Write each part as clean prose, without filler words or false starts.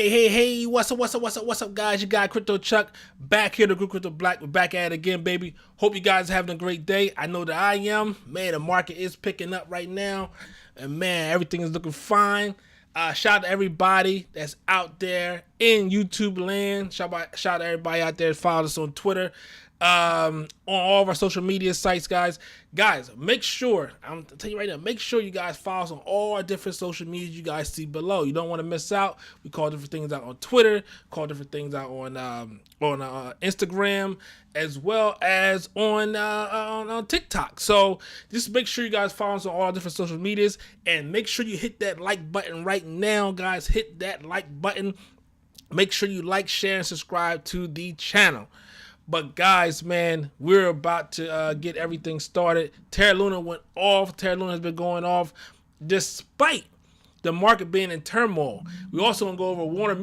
Hey, what's up, guys? You got Crypto Chuck back here to Group Crypto Black. We're back at it again, baby. Hope you guys are having a great day. I know that I am. Man, the market is picking up right now. And man, everything is looking fine. Shout out to everybody that's out there in YouTube land. Shout out to everybody out there that follows us on Twitter. On all of our social media sites, guys, make sure, I'm telling you right now, make sure you guys follow us on all our different social media you guys see below. You don't want to miss out. We call different things out on Twitter, call different things out on Instagram, as well as on TikTok. So just make sure you guys follow us on all different social medias, and make sure you hit that like button right now, guys. Hit that like button. Make sure you like, share, and subscribe to the channel. But guys, man, we're about to get everything started. Terra Luna went off. Terra Luna has been going off despite the market being in turmoil. We also want to go over Warner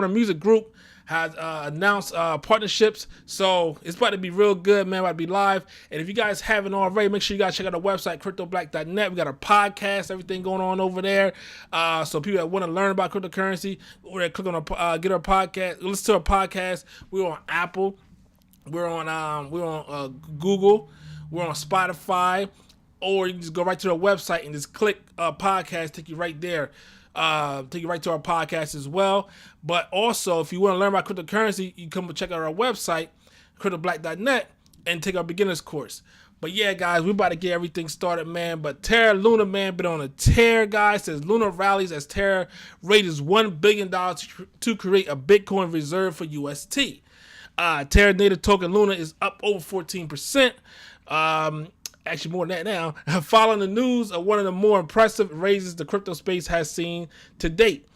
Music Group has announced partnerships. So it's about to be real good, man. About to be live. And if you guys haven't already, make sure you guys check out our website, cryptoblack.net. We got our podcast, everything going on over there. So people that want to learn about cryptocurrency, or they click on get our podcast, listen to our podcast. We're on Apple. We're on Google, we're on Spotify, or you can just go right to our website and just click podcast, take you right there, take you right to our podcast as well. But also, if you want to learn about cryptocurrency, you come and check out our website, cryptoblack.net, and take our beginner's course. But yeah, guys, we're about to get everything started, man. But Terra Luna, man, been on a tear, guys. Says Luna rallies as Terra raises $1 billion to create a Bitcoin reserve for UST. Terra native token Luna is up over 14%. Actually more than that now. Following the news of one of the more impressive raises the crypto space has seen to date.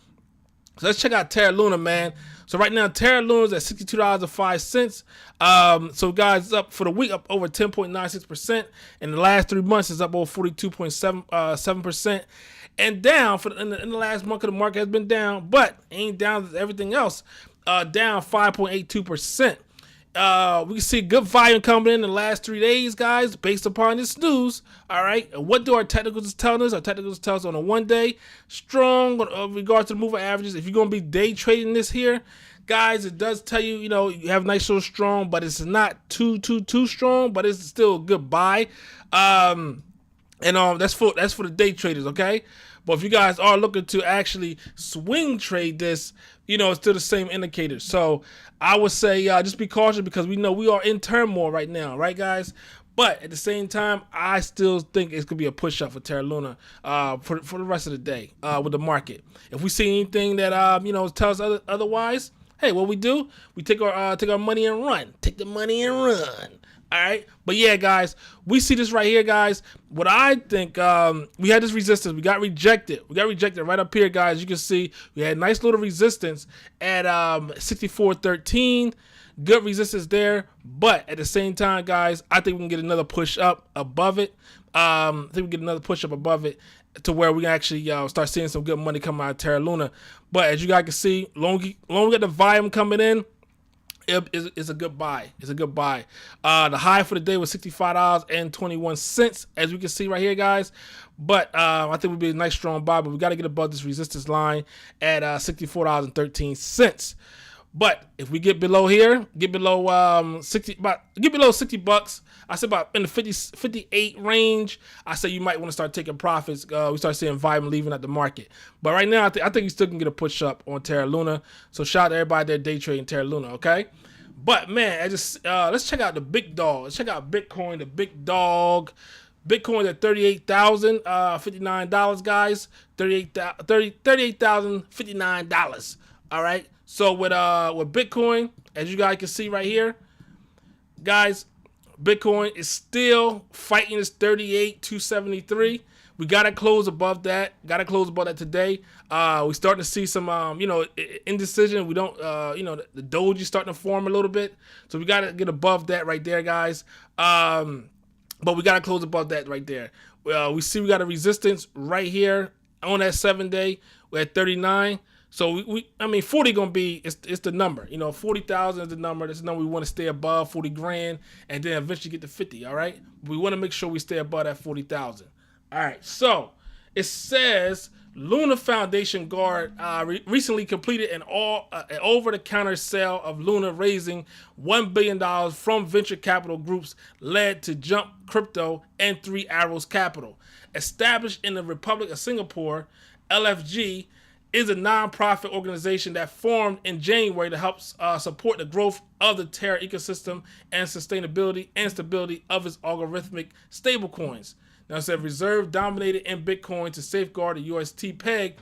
So let's check out Terra Luna, man. So right now, Terra Luna is at $62.05. So guys, it's up for the week, up over 10.96%. In the last 3 months, it's up over 42.7%. And down in the last month of the market has been down, but ain't down as everything else. Down 5.82%. We can see good volume coming in the last 3 days, guys, based upon this news. All right. And what do our technicals tell us? Our technicals tell us on a 1 day strong in regards to the moving averages. If you're going to be day trading this here, guys, it does tell you, you have a nice little strong, but it's not too strong, but it's still a good buy. And that's for the day traders, okay? But if you guys are looking to actually swing trade this, it's still the same indicator. So I would say just be cautious, because we know we are in turmoil right now, right, guys? But at the same time, I still think it's going to be a push-up for Terra Luna for the rest of the day with the market. If we see anything that, tells us otherwise, hey, what we do? We take our money and run. Take the money and run. All right. But yeah, guys, we see this right here, guys. What I think, we had this resistance. We got rejected. Right up here, guys. You can see we had nice little resistance at 64.13. Good resistance there. But at the same time, guys, I think we can get another push up above it. To where we can actually start seeing some good money come out of Terra Luna. But as you guys can see, long we get the volume coming in, it's a good buy. The high for the day was $65.21, as we can see right here, guys. But I think we'd be a nice strong buy, but we got to get above this resistance line at $64.13. But if we get below here, get below $60, I said about in the 58 range, I say you might want to start taking profits. We start seeing volume leaving at the market. But right now, I think you still can get a push up on Terra Luna. So shout out to everybody there day trading Terra Luna, okay? But man, let's check out the big dog. Let's check out Bitcoin, the big dog. Bitcoin at $38,059, guys. $38,059. All right. So with Bitcoin, as you guys can see right here, guys, Bitcoin is still fighting this 38,273. We gotta close above that. Today. We're starting to see some indecision. We don't the doji is starting to form a little bit. So we gotta get above that right there, guys. But we gotta close above that right there. We see we got a resistance right here on that 7 day. We're at 39. So 40 gonna be it's the number. 40,000 is the number. That's the number we want to stay above, 40 grand, and then eventually get to 50. All right. We want to make sure we stay above that 40,000. All right. So it says Luna Foundation Guard recently completed an over-the-counter sale of Luna, raising $1 billion from venture capital groups led to Jump Crypto and Three Arrows Capital. Established in the Republic of Singapore, LFG is a non-profit organization that formed in January to help support the growth of the Terra ecosystem and sustainability and stability of its algorithmic stablecoins. Now, it said reserve dominated in Bitcoin to safeguard the UST peg.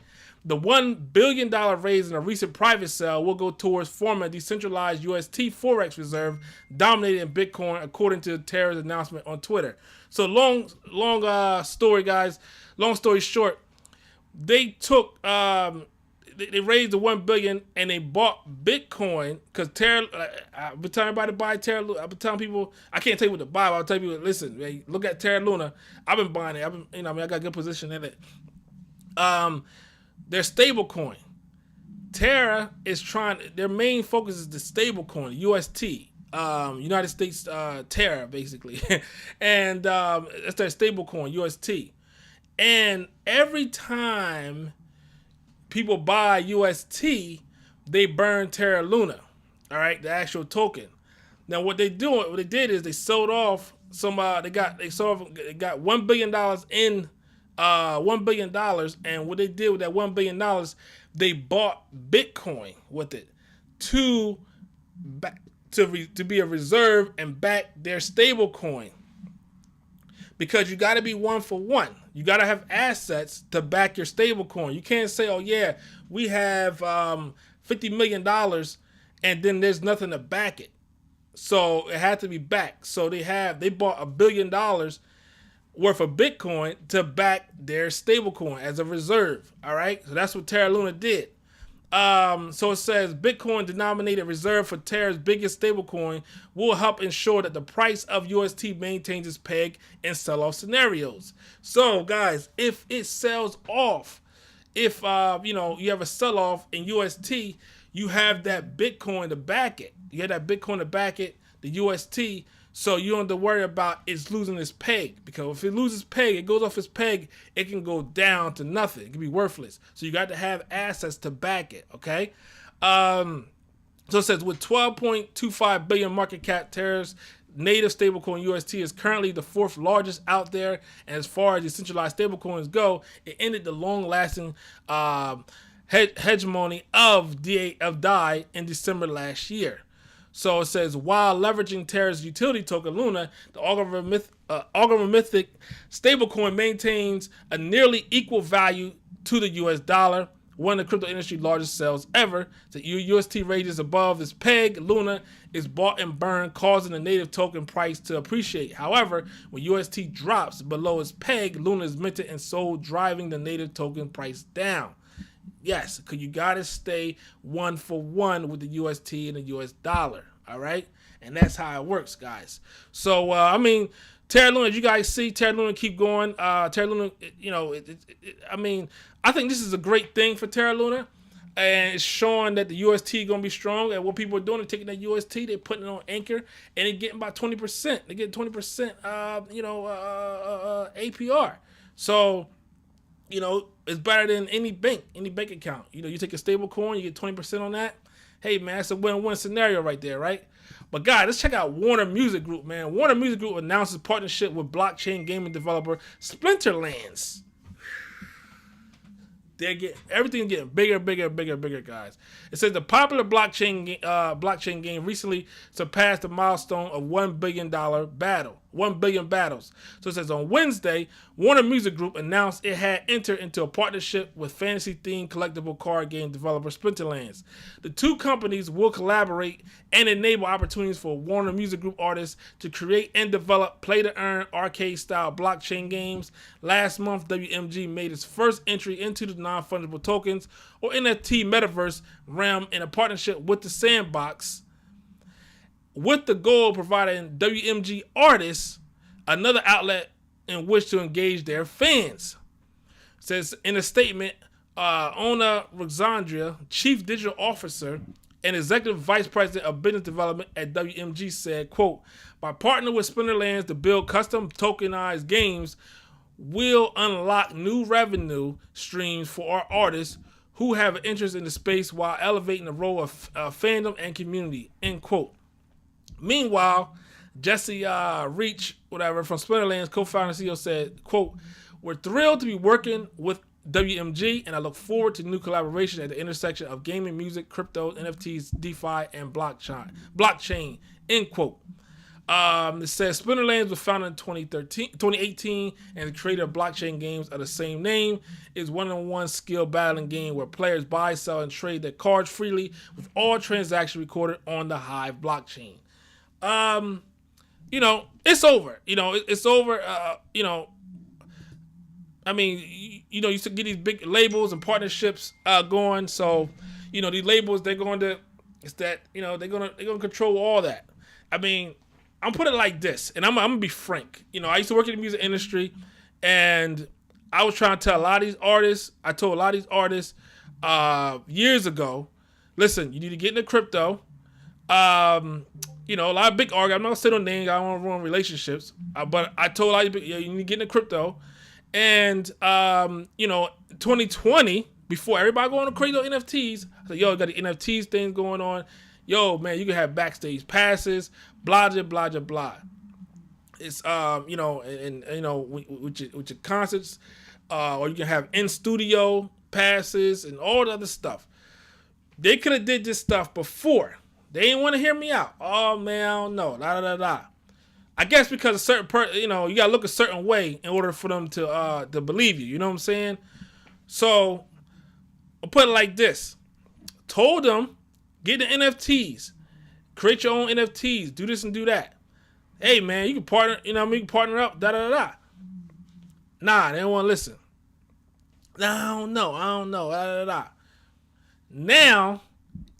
The $1 billion raised in a recent private sale will go towards forming a decentralized UST Forex reserve dominated in Bitcoin, according to Terra's announcement on Twitter. So long story, guys. Long story short, they took they raised the $1 billion and they bought Bitcoin because Terra. I've been telling everybody to buy Terra. I've been telling people I can't tell you what to buy. But I'll tell you, listen, man, look at Terra Luna. I've been buying it. I got a good position in it. Their stable coin. Terra is trying. Their main focus is the stable coin, UST. United States Terra, basically, and it's their stable coin, UST. And every time people buy UST, they burn Terra Luna, all right, the actual token. Now, what they did is they sold off some. They got $1 billion in $1 billion, and what they did with that $1 billion, they bought Bitcoin with it to be a reserve and back their stable coin. Because you got to be one for one. You got to have assets to back your stable coin. You can't say, oh, yeah, we have $50 million and then there's nothing to back it. So it had to be backed. So they bought $1 billion worth of Bitcoin to back their stable coin as a reserve. All right. So that's what Terra Luna did. So it says Bitcoin denominated reserve for Terra's biggest stablecoin will help ensure that the price of UST maintains its peg in sell-off scenarios. So guys, if it sells off, if you have a sell-off in UST, you have that Bitcoin to back it. You have that Bitcoin to back it, the UST. So you don't have to worry about it's losing its peg, because if it loses peg, it goes off its peg, it can go down to nothing. It can be worthless. So you got to have assets to back it, okay? So it says with 12.25 billion market cap, Terra's native stablecoin UST is currently the fourth largest out there. And as far as decentralized stablecoins go, it ended the long-lasting hegemony of DAI in December last year. So it says, while leveraging Terra's utility token Luna, the algorithmic stablecoin maintains a nearly equal value to the US dollar, one of the crypto industry's largest sales ever. The UST raises above its peg, Luna is bought and burned, causing the native token price to appreciate. However, when UST drops below its peg, Luna is minted and sold, driving the native token price down. Yes, because you got to stay one for one with the UST and the US dollar, all right? And that's how it works, guys. So, Terra Luna, as you guys see, Terra Luna keep going. Terra Luna, I think this is a great thing for Terra Luna. And it's showing that the UST is going to be strong. And what people are doing is taking that UST, they're putting it on Anchor, and they're getting about 20%. They're getting 20%, APR. So, it's better than any bank account. You take a stable coin, you get 20% on that. Hey, man, it's a win-win scenario right there, right? But, guys, let's check out Warner Music Group, man. Warner Music Group announces partnership with blockchain gaming developer Splinterlands. Everything's getting bigger, guys. It says the popular blockchain game recently surpassed the milestone of $1 billion battle. 1 billion battles. So it says on Wednesday, Warner Music Group announced it had entered into a partnership with fantasy-themed collectible card game developer Splinterlands. The two companies will collaborate and enable opportunities for Warner Music Group artists to create and develop play-to-earn arcade-style blockchain games. Last month, WMG made its first entry into the non-fungible tokens or NFT metaverse realm in a partnership with the Sandbox, with the goal of providing WMG artists another outlet in which to engage their fans. It says in a statement, Ona Roxandria, Chief Digital Officer and Executive Vice President of Business Development at WMG, said, quote, by partnering with Splinterlands to build custom tokenized games, will unlock new revenue streams for our artists who have an interest in the space while elevating the role of fandom and community, end quote. Meanwhile, Jesse Reach, whatever, from Splinterlands, co-founder and CEO said, quote, "We're thrilled to be working with WMG, and I look forward to new collaboration at the intersection of gaming, music, crypto, NFTs, DeFi, and blockchain, end quote. It says Splinterlands was founded in 2018, and the creator of blockchain games of the same name is one-on-one skill battling game where players buy, sell, and trade their cards freely with all transactions recorded on the Hive blockchain. It's over. It's over. I mean, you used to get these big labels and partnerships going. So, these labels, they're going to, they're going to control all that. I mean, I'm putting it like this, and I'm gonna be frank. I used to work in the music industry, and I was trying to tell a lot of these artists. I told a lot of these artists years ago, listen, you need to get into crypto. A lot of big artists. I'm not gonna say no names. I don't want to ruin relationships, but I told a lot of you need to get into crypto. And 2020, before everybody going to crypto NFTs, I said, yo, you got the NFTs things going on. Yo, man, you can have backstage passes, blah, blah, blah, blah, blah. It's, with your concerts, or you can have in-studio passes and all the other stuff. They could have did this stuff before. They didn't want to hear me out. Oh, man, I don't know. Da, da, da, da. I guess because a certain you got to look a certain way in order for them to believe you. You know what I'm saying? So, I'll put it like this. Told them, get the NFTs. Create your own NFTs. Do this and do that. Hey, man, you can partner, you can partner up, da-da-da-da. Nah, they don't want to listen. Nah, I don't know, da-da-da-da. Now,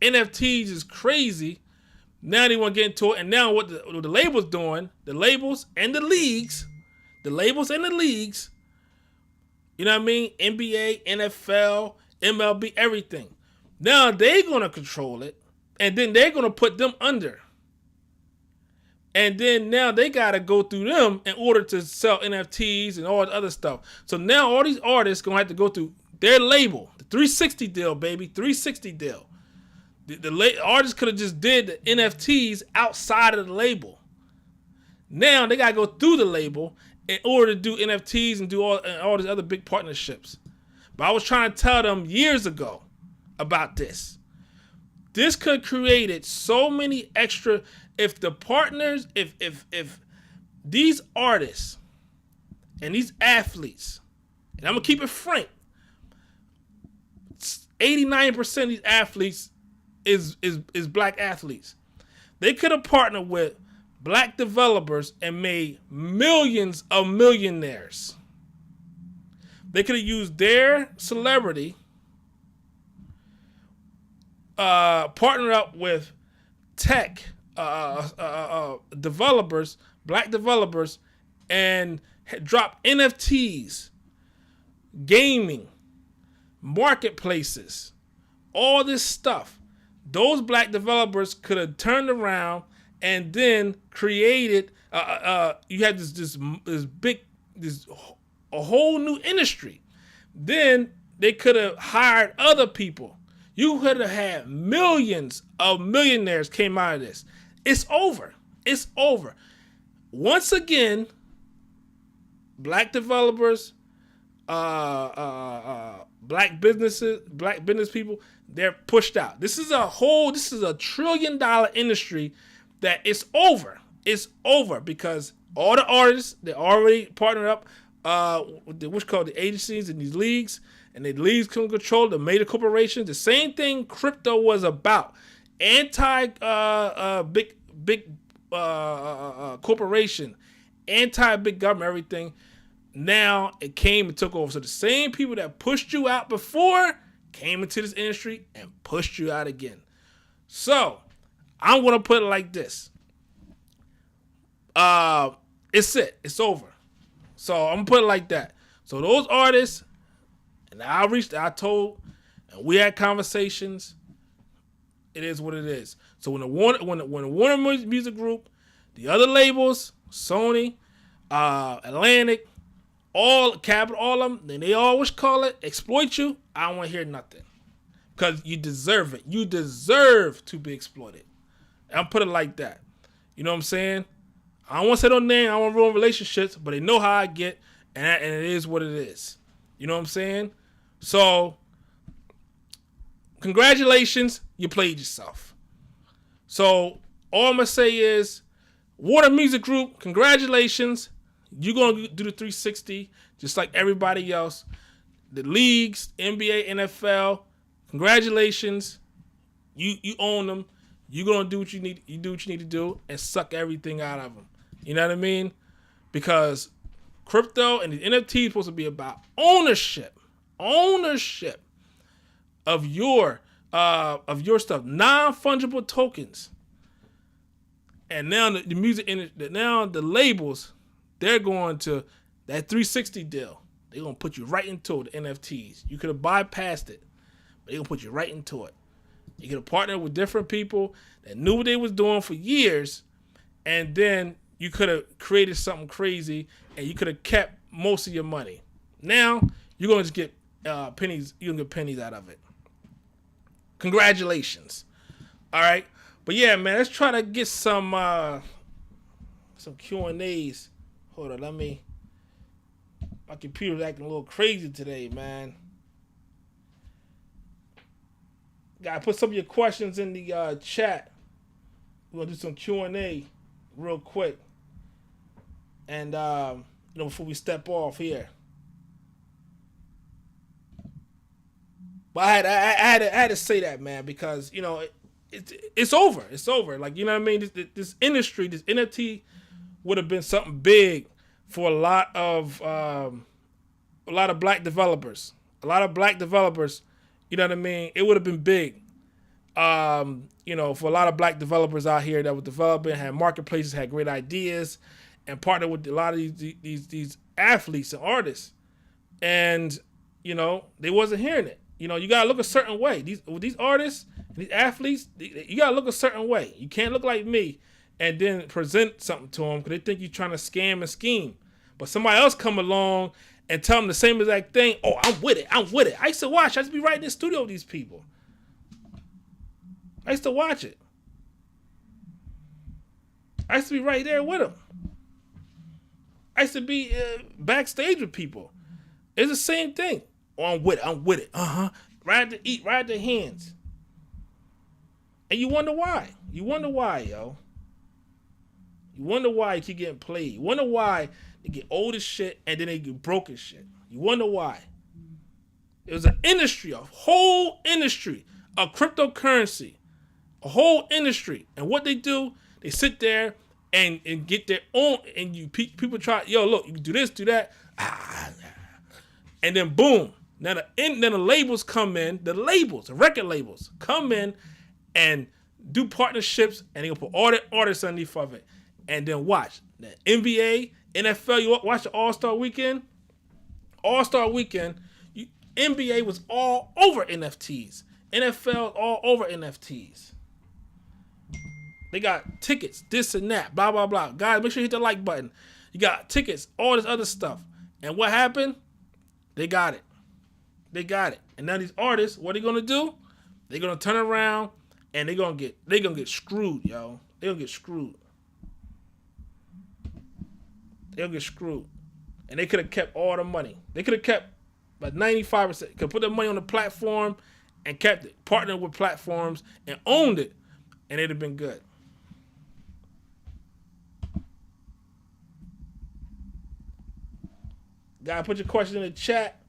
NFTs is crazy. Now they want to get into it. And now what the label's doing, the labels and the leagues, you know what I mean? NBA, NFL, MLB, everything. Now they're going to control it, and then they're going to put them under. And then now they got to go through them in order to sell NFTs and all the other stuff. So now all these artists going to have to go through their label, the 360 deal, baby, 360 deal. The artists could have just did the NFTs outside of the label. Now they got to go through the label in order to do NFTs and do all these other big partnerships. But I was trying to tell them years ago about this. This could have created so many extra. If the partners, if these artists and these athletes, and I'm gonna keep it frank, 89% of these athletes is black athletes. They could have partnered with black developers and made millions of millionaires. They could have used their celebrity, partner up with tech developers, black developers, and drop NFTs, gaming, marketplaces, all this stuff. Those black developers could have turned around and then created. You had this a whole new industry. Then they could have hired other people. You could have had millions of millionaires came out of this. It's over. It's over. Once again, black developers, black business people, they're pushed out. This is a $1 trillion industry that it's over. It's over because all the artists, they already partnered up with what's called the agencies and these leagues, and the leagues can control the major corporations. The same thing crypto was about. Big corporation, anti-big government, everything. Now it came and took over. So the same people that pushed you out before came into this industry and pushed you out again. So I'm going to put it like this. It's over. So I'm going to put it like that. So those artists, and I told, and we had conversations. It is what it is. So when the Warner Music Group, the other labels, Sony, Atlantic, all capital, all of them, then they always call it exploit you. I don't want to hear nothing. Because you deserve it. You deserve to be exploited. I'll put it like that. You know what I'm saying? I don't want to say no name. I don't want to ruin relationships, but they know how I get, and it is what it is. You know what I'm saying? So, congratulations. You played yourself. So, all I'm going to say is, Warner Music Group, congratulations. You're going to do the 360 just like everybody else. The leagues, NBA, NFL, congratulations. You own them. You're going to do what you need. You do what you need to do and suck everything out of them. You know what I mean? Because crypto and the NFT is supposed to be about ownership. Ownership of your stuff. Non-fungible tokens. And now the music industry, now the labels, they're going to that 360 deal. They're going to put you right into it, the NFTs. You could have bypassed it, but they're going to put you right into it. You could have partnered with different people that knew what they was doing for years, and then you could have created something crazy, and you could have kept most of your money. Now, you're going to just get pennies. You're going to get pennies out of it. Congratulations. All right. But yeah, man, let's try to get some Q&As. Hold on, my computer's acting a little crazy today, man. Gotta put some of your questions in the chat. We're gonna do some Q&A real quick. And before we step off here. But I had to say that, man, because it's over. It's over. Like, you know what I mean? This industry, this NFT would have been something big for a lot of black developers. A lot of black developers, you know what I mean? It would have been big. For a lot of black developers out here that were developing, had marketplaces, had great ideas, and partnered with a lot of these athletes and artists. And, they wasn't hearing it. You gotta look a certain way. These artists, these athletes, you gotta look a certain way. You can't look like me and then present something to them because they think you're trying to scam and scheme. But somebody else come along and tell them the same exact thing. Oh, I'm with it. I used to watch. I used to be right in the studio with these people. I used to watch it. I used to be right there with them. I used to be backstage with people. It's the same thing. Oh, I'm with it. Right at the hands. And you wonder why. You wonder why, yo. You wonder why you keep getting played. You wonder why they get old as shit and then they get broke as shit. You wonder why. It was an industry, a whole industry of cryptocurrency. A whole industry. And what they do, they sit there and get their own, and people try, look, you can do this, do that. And then boom. Now the labels come in, the record labels come in and do partnerships, and they gonna put all the artists underneath of it. And then watch the NBA, NFL. You watch the All-Star Weekend. NBA was all over NFTs. NFL all over NFTs. They got tickets, this and that, blah blah blah. Guys, make sure you hit the like button. You got tickets, all this other stuff. And what happened? They got it. And now these artists, what are they gonna do? They're gonna turn around and they're gonna get screwed, yo. They're gonna get screwed. And they could have kept all the money. They could have kept like 95%. Could put their money on the platform and kept it. Partnered with platforms and owned it. And it'd have been good. Guys, put your question in the chat.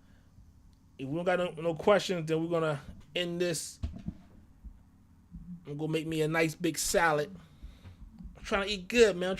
If we don't got no questions, then we're going to end this. I'm going to make me a nice big salad. I'm trying to eat good, man.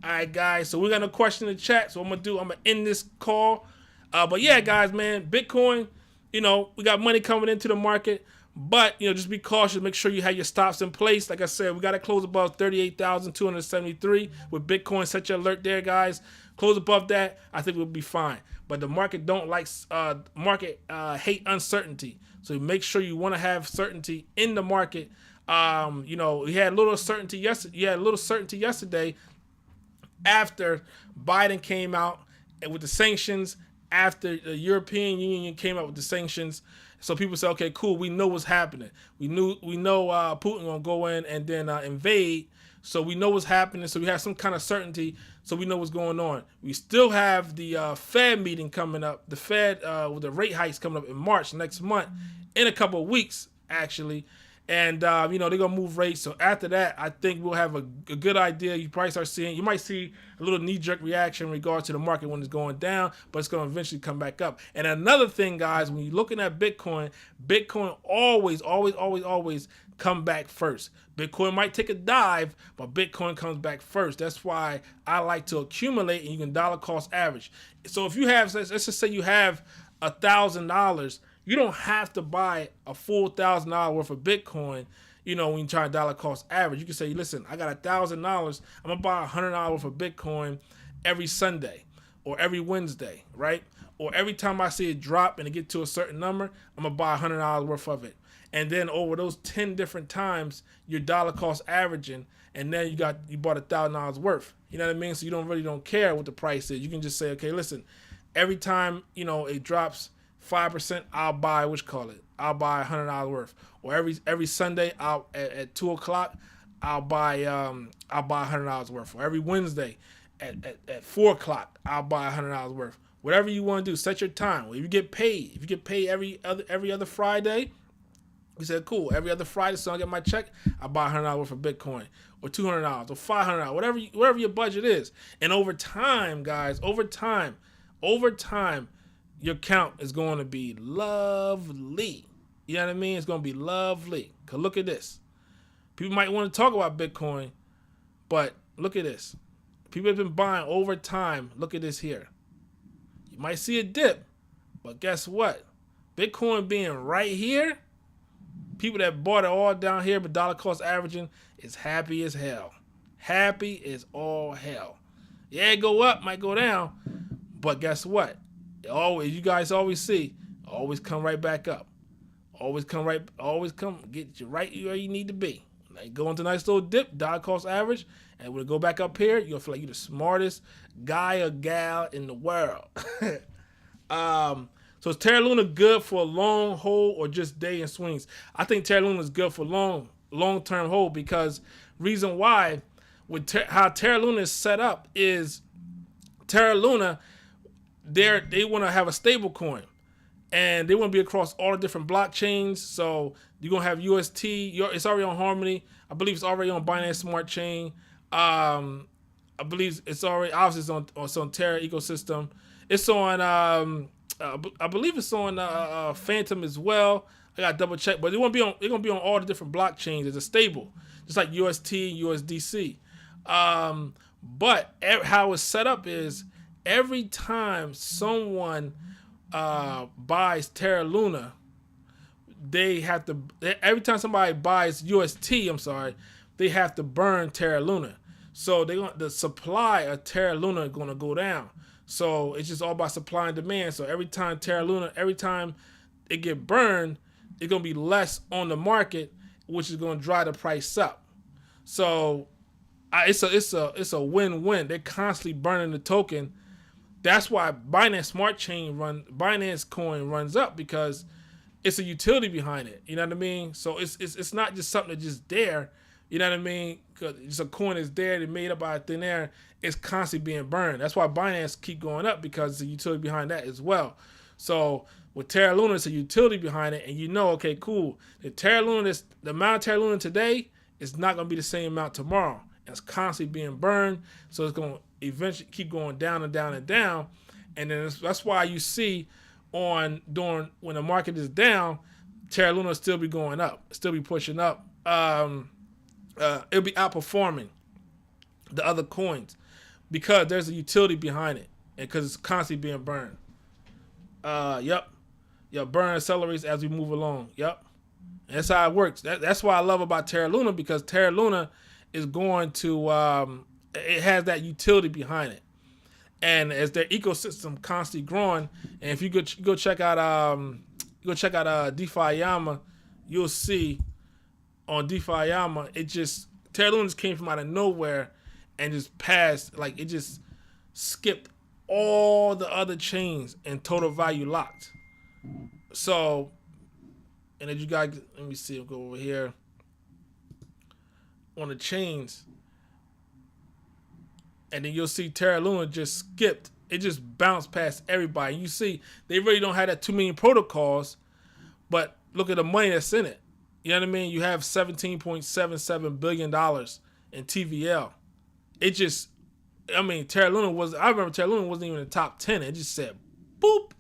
All right, guys. So we got no question in the chat. So I'm going to end this call. But yeah, guys, man, Bitcoin, we got money coming into the market. But, just be cautious. Make sure you have your stops in place. Like I said, we got to close above 38,273 with Bitcoin. Set your alert there, guys. Close above that, I think we'll be fine. But the market don't like, hate uncertainty. So make sure you want to have certainty in the market You know, he had a little certainty yesterday. You had a little certainty yesterday after Biden came out with the sanctions, after the European Union came out with the sanctions. So people say, okay, cool, we know what's happening. We know Putin gonna go in and then invade. So we know what's happening. So we have some kind of certainty. So we know what's going on. We still have the Fed meeting coming up. The Fed with the rate hikes coming up in March next month, in a couple of weeks actually. And, you know, they're going to move rates. So after that, I think we'll have a good idea. You probably start seeing, you might see a little knee-jerk reaction in regards to the market when it's going down, but it's going to eventually come back up. And another thing, guys, when you're looking at Bitcoin always come back first. Bitcoin might take a dive, but Bitcoin comes back first. That's why I like to accumulate, and you can dollar cost average. So if you have, let's just say you have $1,000, you don't have to buy a full $1,000 worth of Bitcoin, you know, when you try to dollar cost average. You can say, listen, I got $1,000. I'm going to buy $100 worth of Bitcoin every Sunday or every Wednesday, right? Or every time I see it drop and it get to a certain number, I'm going to buy $100 worth of it. And then over those 10 different times, you're dollar cost averaging, and then you bought $1,000 worth. You know what I mean? So you don't care what the price is. You can just say, okay, listen, every time, you know, it drops 5%, I'll buy, I'll buy $100 worth. Or every Sunday, at 2 o'clock, I'll buy $100 worth. Or every Wednesday at 4 o'clock, I'll buy $100 worth. Whatever you want to do, set your time. If you get paid every other Friday, you said, cool, every other Friday, so I get my check, I buy $100 worth of Bitcoin, or $200, or $500, whatever your budget is. And over time, guys, over time, your count is going to be lovely. You know what I mean? It's going to be lovely. Because look at this. People might want to talk about Bitcoin, but look at this. People have been buying over time. Look at this here. You might see a dip, but guess what? Bitcoin being right here, people that bought it all down here but dollar cost averaging is happy as hell. Happy as all hell. Yeah, it go up, might go down, but guess what? You guys always see, always come right back up. Always come get you right where you need to be. Like go into a nice little dip, dollar cost average, and when it go back up here, you'll feel like you're the smartest guy or gal in the world. So is Terra Luna good for a long hold or just day and swings? I think Terra Luna is good for long-term hold, because reason why with how Terra Luna is set up is Terra Luna, they want to have a stable coin, and they want to be across all the different blockchains. So you're gonna have UST. It's already on Harmony. I believe it's already on Binance Smart Chain. I believe it's already obviously it's on Terra ecosystem. It's on I believe it's on Phantom as well. I got to double check, but it's gonna be on all the different blockchains as a stable, just like UST and USDC. But how it's set up is every time someone buys Terra Luna, every time somebody buys UST, they have to burn Terra Luna. So the supply of Terra Luna is gonna go down. So it's just all about supply and demand. So every time it get burned, it's gonna be less on the market, which is gonna drive the price up. So it's a win-win. They're constantly burning the token. That's why Binance Coin runs up, because it's a utility behind it. You know what I mean? So it's not just something that's just there. You know what I mean? Because it's a coin that's there, that's made up out of thin air. It's constantly being burned. That's why Binance keep going up, because the utility behind that as well. So with Terra Luna, it's a utility behind it, and you know, okay, cool. The amount of Terra Luna today is not going to be the same amount tomorrow. It's constantly being burned, so it's going to eventually keep going down and down and down. And then that's why you see when the market is down, Terra Luna will still be going up, still be pushing up. It'll be outperforming the other coins because there's a utility behind it, and because it's constantly being burned. Burn accelerates as we move along. Yep. And that's how it works. That's what I love about Terra Luna, because Terra Luna is going to it has that utility behind it, and as their ecosystem constantly growing, and if you go check out DeFi Yama, you'll see on DeFi Yama, it just Terra Luna just came from out of nowhere and just passed, like it just skipped all the other chains and total value locked. So, and as you guys, let me see, I'll go over here on the chains, and then you'll see Terra Luna just skipped. It just bounced past everybody. You see, they really don't have that too many protocols, but look at the money that's in it. You know what I mean? You have $17.77 billion in TVL. It just, I mean, Terra Luna was, I remember Terra Luna wasn't even in the top 10. It just said, boop.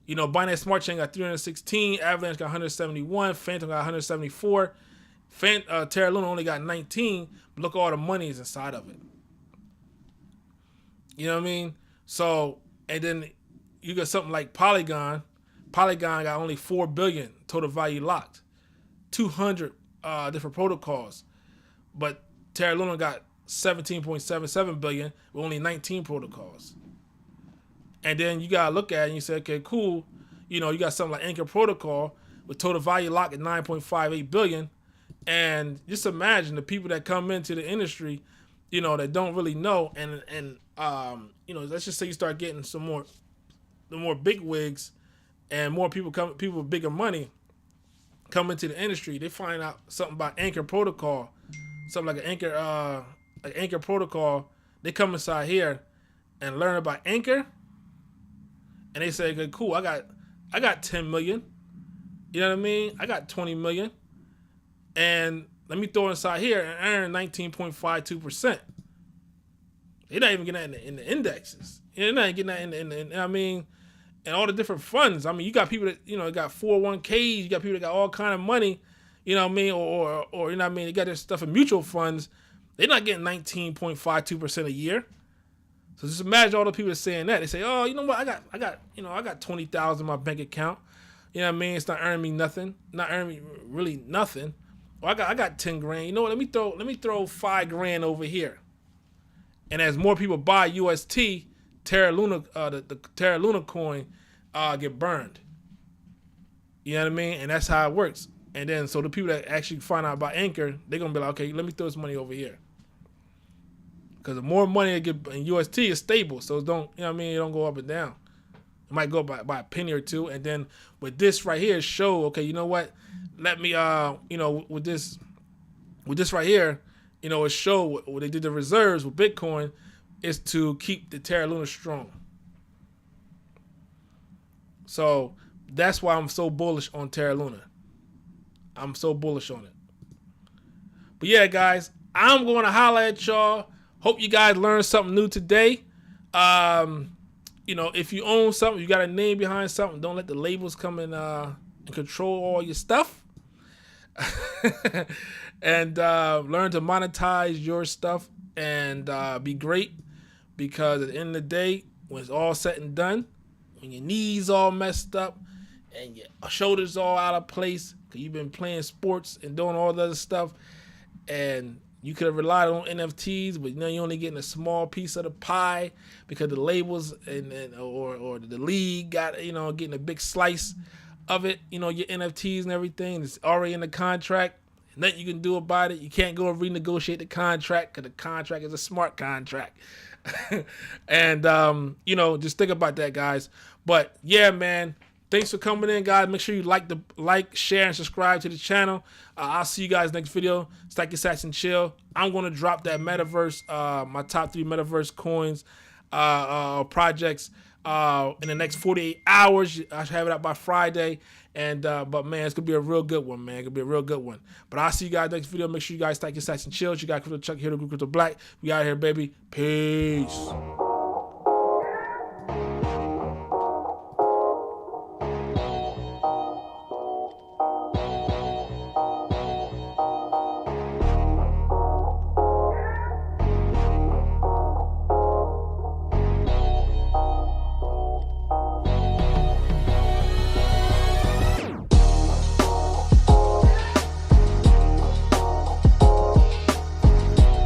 You know, Binance Smart Chain got 316, Avalanche got 171, Phantom got 174. Terra Luna only got 19, but look at all the money is inside of it. You know what I mean? So, and then you got something like Polygon. Polygon got only 4 billion total value locked. 200 different protocols. But Terra Luna got 17.77 billion with only 19 protocols. And then you gotta look at it and you say, okay, cool. You know, you got something like Anchor Protocol with total value locked at 9.58 billion. And just imagine the people that come into the industry, you know, that don't really know, and you know, let's just say you start getting the more big wigs and more people with bigger money come into the industry. They find out something about Anchor Protocol, something like an Anchor Protocol. They come inside here and learn about Anchor, and they say, okay, cool, I got 10 million. You know what I mean? I got 20 million. And let me throw inside here and earn 19.52%. They're not even getting that in the indexes. They're not getting that in I mean, and all the different funds. I mean, you got people that, you know, got 401ks. You got people that got all kind of money. You know what I mean? Or you know what I mean? They got their stuff in mutual funds. They're not getting 19.52% a year. So just imagine all the people that's saying that. They say, oh, you know what? I got 20,000 in my bank account. You know what I mean? It's not earning me nothing. Not earning me really nothing. Well, I got 10 grand. You know what? Let me throw 5 grand over here. And as more people buy UST, Terra Luna, the Terra Luna coin, get burned. You know what I mean? And that's how it works. And then so the people that actually find out about Anchor, they're gonna be like, okay, let me throw this money over here. Because the more money they get in UST is stable, so don't, you know what I mean? It don't go up and down. It might go by a penny or two, and then with this right here, show, okay, you know what? Let me, you know, with this right here, you know, it show what they did the reserves with Bitcoin is to keep the Terra Luna strong. So that's why I'm so bullish on Terra Luna. I'm so bullish on it. But yeah, guys, I'm going to holler at y'all. Hope you guys learned something new today. You know, if you own something, you got a name behind something, don't let the labels come and control all your stuff. And learn to monetize your stuff and be great, because at the end of the day, when it's all said and done, when your knees all messed up and your shoulders all out of place because you've been playing sports and doing all the other stuff, and you could have relied on NFTs, but you know you're only getting a small piece of the pie because the labels or the league got, you know, getting a big slice of it. You know, your NFTs and everything is already in the contract. Nothing you can do about it. You can't go and renegotiate the contract because the contract is a smart contract. And you know, just think about that, guys. But yeah, man, thanks for coming in, guys. Make sure you like, share, and subscribe to the channel. I'll see you guys next video. Stack your sats and chill. I'm gonna drop that metaverse, my top 3 metaverse coins, projects, in the next 48 hours. I should have it out by Friday. And but man, it's gonna be a real good one, man. It's gonna be a real good one. But I'll see you guys next video. Make sure you guys stack your sats and chill. You got Crypto Chuck here to Crypto Black. We out here, baby. Peace.